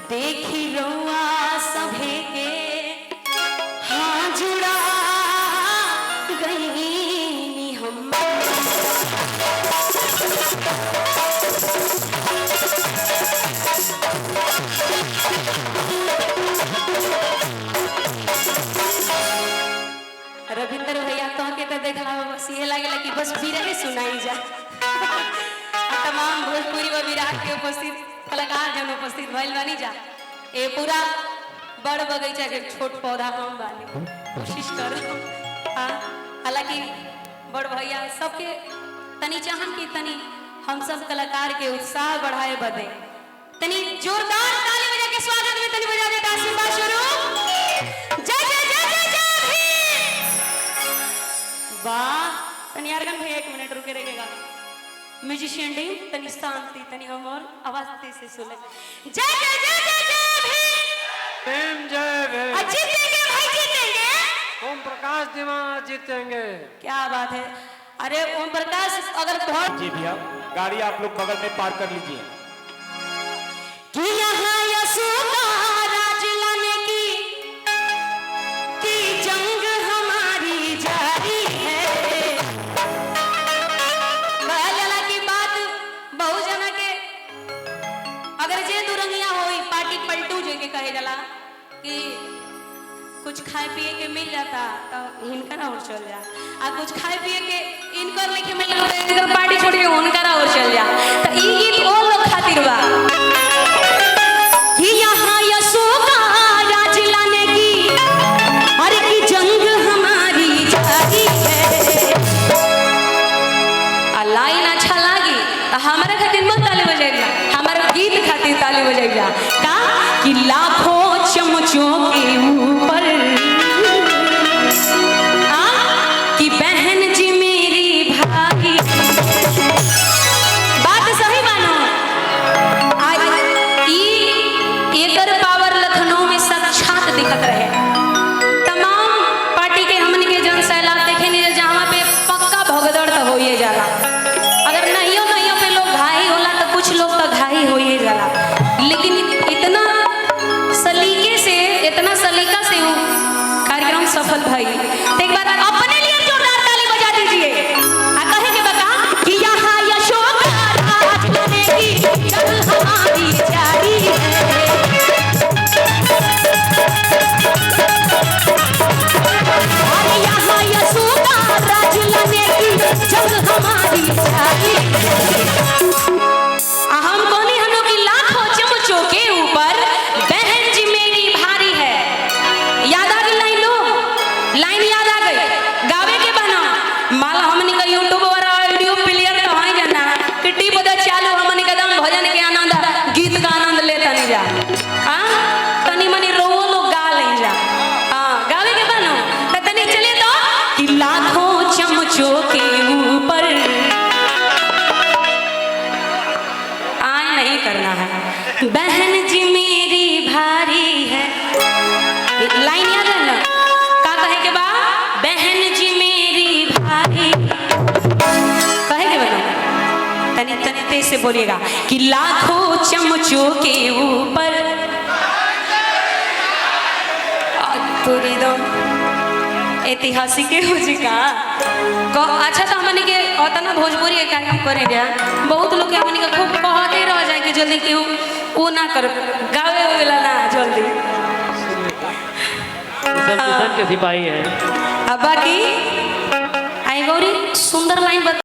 देखी रउआ सभे के हाँ जुड़ा गई हम। रविंद्र भैया तो के तो देखला बस ये लगे कि बस बिरहे सुनाई जा। तमाम भोजपुरी व विराट के उपस्थित कलाकार जन उपस्थित भइल बानी जा। ए पूरा बड़ बगीचा के छोट पौधा हम बानी कोशिश कर। हालांकि बड़ भैया सबके तनी चाहन की तनी हम सब कलाकार के उत्साह बढ़ाए बदे तनी जोरदार ताली बजा के स्वागत में तनी बजा देता सिंबा शुरू। जय जय जय जय जय भीम। वाह तनी यारगन भैया 1 मिनट रुके रहेगा। म्यूजिशियन टीम तनी शांति तनी अमर आवाज से सुने। जय जय जय जय जय भीम। जय भीम। जीतेंगे भाई जीतेंगे। ओम प्रकाश दीवाना जीतेंगे। क्या बात है। अरे ओम प्रकाश अगर बहुत जी भैया गाड़ी आप लोग बगल में पार्क कर लीजिए। कि यहाँ यसु का राज लाने की जंग हमारी जारी है। कहला की बात बहु जना के अगर जे दुरंगिया होई पार्टी पलटू जे के कहे जाला कि कुछ खाए पिए के मिल जाता तो इनका और चल जा। आ कुछ खाए पिए के इनकर लेके मिल जाता तो पार्टी छोड़ के उनका और चल जा। तो ई गीत ओ लोग खातिर बा कि यहाँ यसु का राज लाने की अरे की जंग हमारी जारी है। आ लाइन अच्छा लागी तो हमारे खातिर मत ताली बजाइला, हमारे गीत खातिर ताली बजाइला। का कि लाखों चमचों के ऊपर कि बहन जी मेरी भाई बात सही मानो। एकर पावर लखनऊ में साक्षात दिखत रहे। तमाम पार्टी के हमन के जन सैलाब देखे नहीं जहाँ पे पक्का भगदड़ तो हो ही जाला। अगर नहियो नहियो पे लोग घाई होला तो कुछ लोग तो घाई हो ही जाला। लेकिन इतना सलीके से इतना सलीका से वो कार्यक्रम सफल भई। एक बार अपने लिए जोरदार ताली बजा दीजिए। आ कहे के बता कि यहाँ यशोक राज लाने की जंग हमारी जारी है। अरे यहाँ यशोक राज लाने की जंग हमारी जारी है। हम कोनी हम लोग की लाखों चमचों के ऊपर बहन जी मेरी भारी है। याद आ गई लाइन याद आ गई गावे के बना माला हमनी का यूट्यूब वाला वीडियो प्लेयर तो है जाना किट्टी बदल चालू हमनी का दम भजन के आनंद गीत का आनंद लेता नहीं जा। हां तनी मनी रोवो लोग गा ले जा। हां गावे के बनो त तनी चले तो कि लाखों चमचों के ऊपर आए नहीं करना है। बहन जी मेरी भारी है। लाइन याद है ना का कहे के बा बहन जी मेरी भारी कहे के बना तनी तनी तेज से बोलिएगा कि लाखों चमचों के ऊपर पूरी दो ऐतिहासिक हो जी का अच्छा तो हमने के उतना भोजपुरी के कार्यक्रम करे गया। बहुत लोग के हमने के खूब कहते रह जाए कि जल्दी क्यों वो ना कर गावे वाला ना जल्दी के सिपाही है। अब बाकी आई गौरी सुंदर लाइन बता।